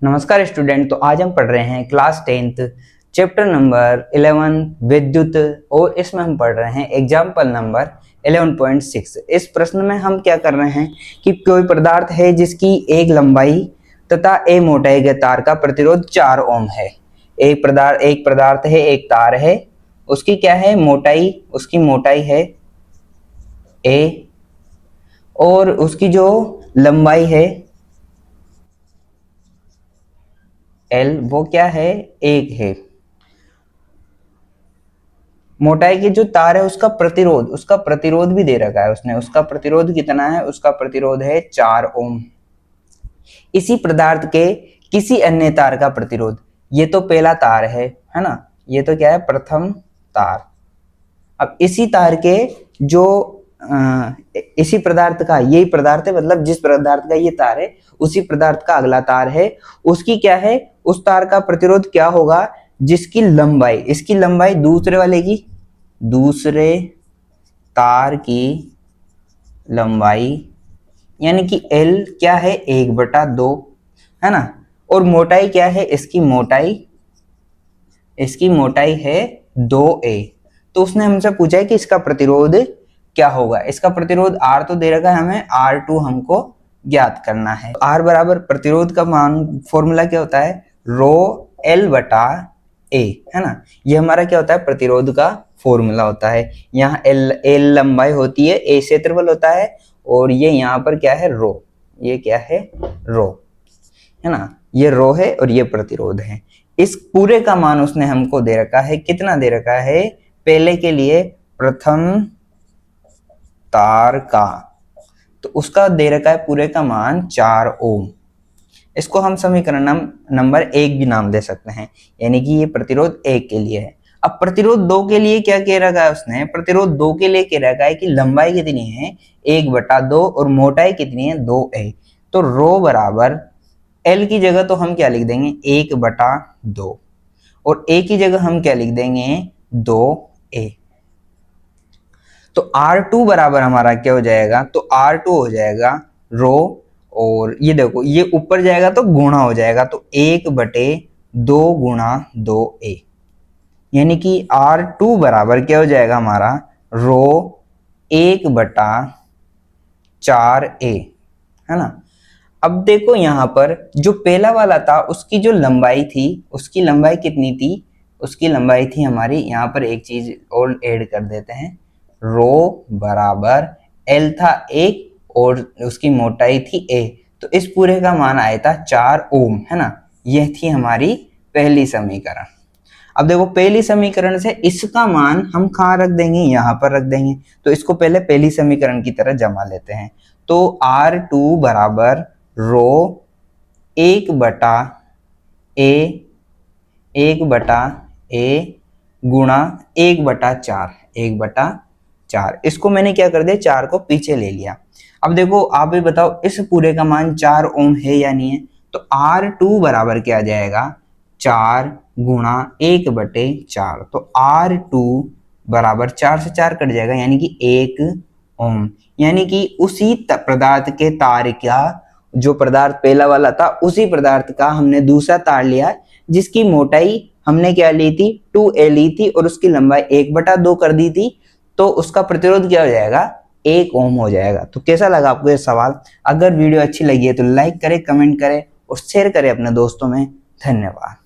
नमस्कार स्टूडेंट। तो आज हम पढ़ रहे हैं क्लास 10th चैप्टर नंबर 11 विद्युत, और इसमें हम पढ़ रहे हैं एग्जाम्पल नंबर 11.6। इस प्रश्न में हम क्या कर रहे हैं कि कोई पदार्थ है जिसकी एक लंबाई तथा ए मोटाई के तार का प्रतिरोध 4 ओम है। एक पदार्थ है, एक तार है, उसकी क्या है मोटाई, उसकी मोटाई है ए, और उसकी जो लंबाई है एल, वो क्या है एक है। मोटाई की जो तार है उसका प्रतिरोध भी दे रखा है उसने। उसका प्रतिरोध कितना है? उसका प्रतिरोध है 4 ओम। इसी पदार्थ के किसी अन्य तार का प्रतिरोध, ये तो पहला तार है ना, ये तो क्या है प्रथम तार। अब इसी तार के जो इसी पदार्थ का, यही पदार्थ है, मतलब जिस पदार्थ का ये तार है उसी पदार्थ का अगला तार है, उसकी क्या है, उस तार का प्रतिरोध क्या होगा जिसकी लंबाई, इसकी लंबाई दूसरे तार की लंबाई यानी कि L क्या है 1/2 है ना, और मोटाई क्या है, इसकी मोटाई है 2a। तो उसने हमसे पूछा है कि इसका प्रतिरोध क्या होगा। इसका प्रतिरोध R तो दे रखा है हमें, R2 हमको ज्ञात करना है। R बराबर प्रतिरोध का मान फॉर्मूला क्या होता है, रो L/A है ना। ये हमारा क्या होता है प्रतिरोध का फॉर्मूला होता है। यहाँ L लंबाई होती है, A क्षेत्रफल होता है, और ये यहाँ पर क्या है रो, ये क्या है रो है ना, ये रो है और ये प्रतिरोध है। इस पूरे का मान उसने हमको दे रखा है, कितना दे रखा है, पहले के लिए प्रथम तार का, तो उसका दे रखा है पूरे का मान 4 ओम। इसको हम समीकरण नंबर 1 भी नाम दे सकते हैं, यानी कि ये प्रतिरोध 1 के लिए है। अब प्रतिरोध 2 के लिए क्या कह रखा है उसने, प्रतिरोध 2 के लिए कह रखा है कि लंबाई कितनी है 1/2 और मोटाई कितनी है 2a। तो रो बराबर L की जगह तो हम क्या लिख देंगे 1/2, और A की जगह हम क्या लिख देंगे 2a। तो R2 बराबर हमारा क्या हो जाएगा, तो R2 हो जाएगा रो, और ये देखो ये ऊपर जाएगा तो गुणा हो जाएगा, तो 1/2 गुणा 2a, यानी कि R2 बराबर क्या हो जाएगा हमारा रो 1/4a है ना। अब देखो यहाँ पर जो पहला वाला था उसकी जो लंबाई थी, उसकी लंबाई कितनी थी, उसकी लंबाई थी हमारी, यहाँ पर एक चीज और ऐड कर देते हैं, रो बराबर L था 1 और उसकी मोटाई थी a, तो इस पूरे का मान आया था 4 ओम है ना। यह थी हमारी पहली समीकरण। अब देखो पहली समीकरण से इसका मान हम कहाँ रख देंगे, यहाँ पर रख देंगे। तो इसको पहले पहली समीकरण की तरह जमा लेते हैं। तो R2 बराबर रो 1/a गुणा 1/4। इसको मैंने क्या कर दिया, 4 को पीछे ले लिया। अब देखो आप भी बताओ इस पूरे का मान 4 ओम है या नहीं है। तो R2 बराबर क्या आ जाएगा 4 गुणा 1/4। तो R2 बराबर 4 से 4 कट जाएगा, यानी कि 1 ओम। यानी कि उसी पदार्थ के तार का, जो पदार्थ पहला वाला था उसी पदार्थ का हमने दूसरा तार लिया जिसकी मोटाई हमने क्या ली थी 2a ली थी, और उसकी लंबाई 1/2 कर दी थी। तो उसका प्रतिरोध क्या हो जाएगा 1 ओम हो जाएगा। तो कैसा लगा आपको ये सवाल? अगर वीडियो अच्छी लगी है तो लाइक करें, कमेंट करें और शेयर करें अपने दोस्तों में। धन्यवाद।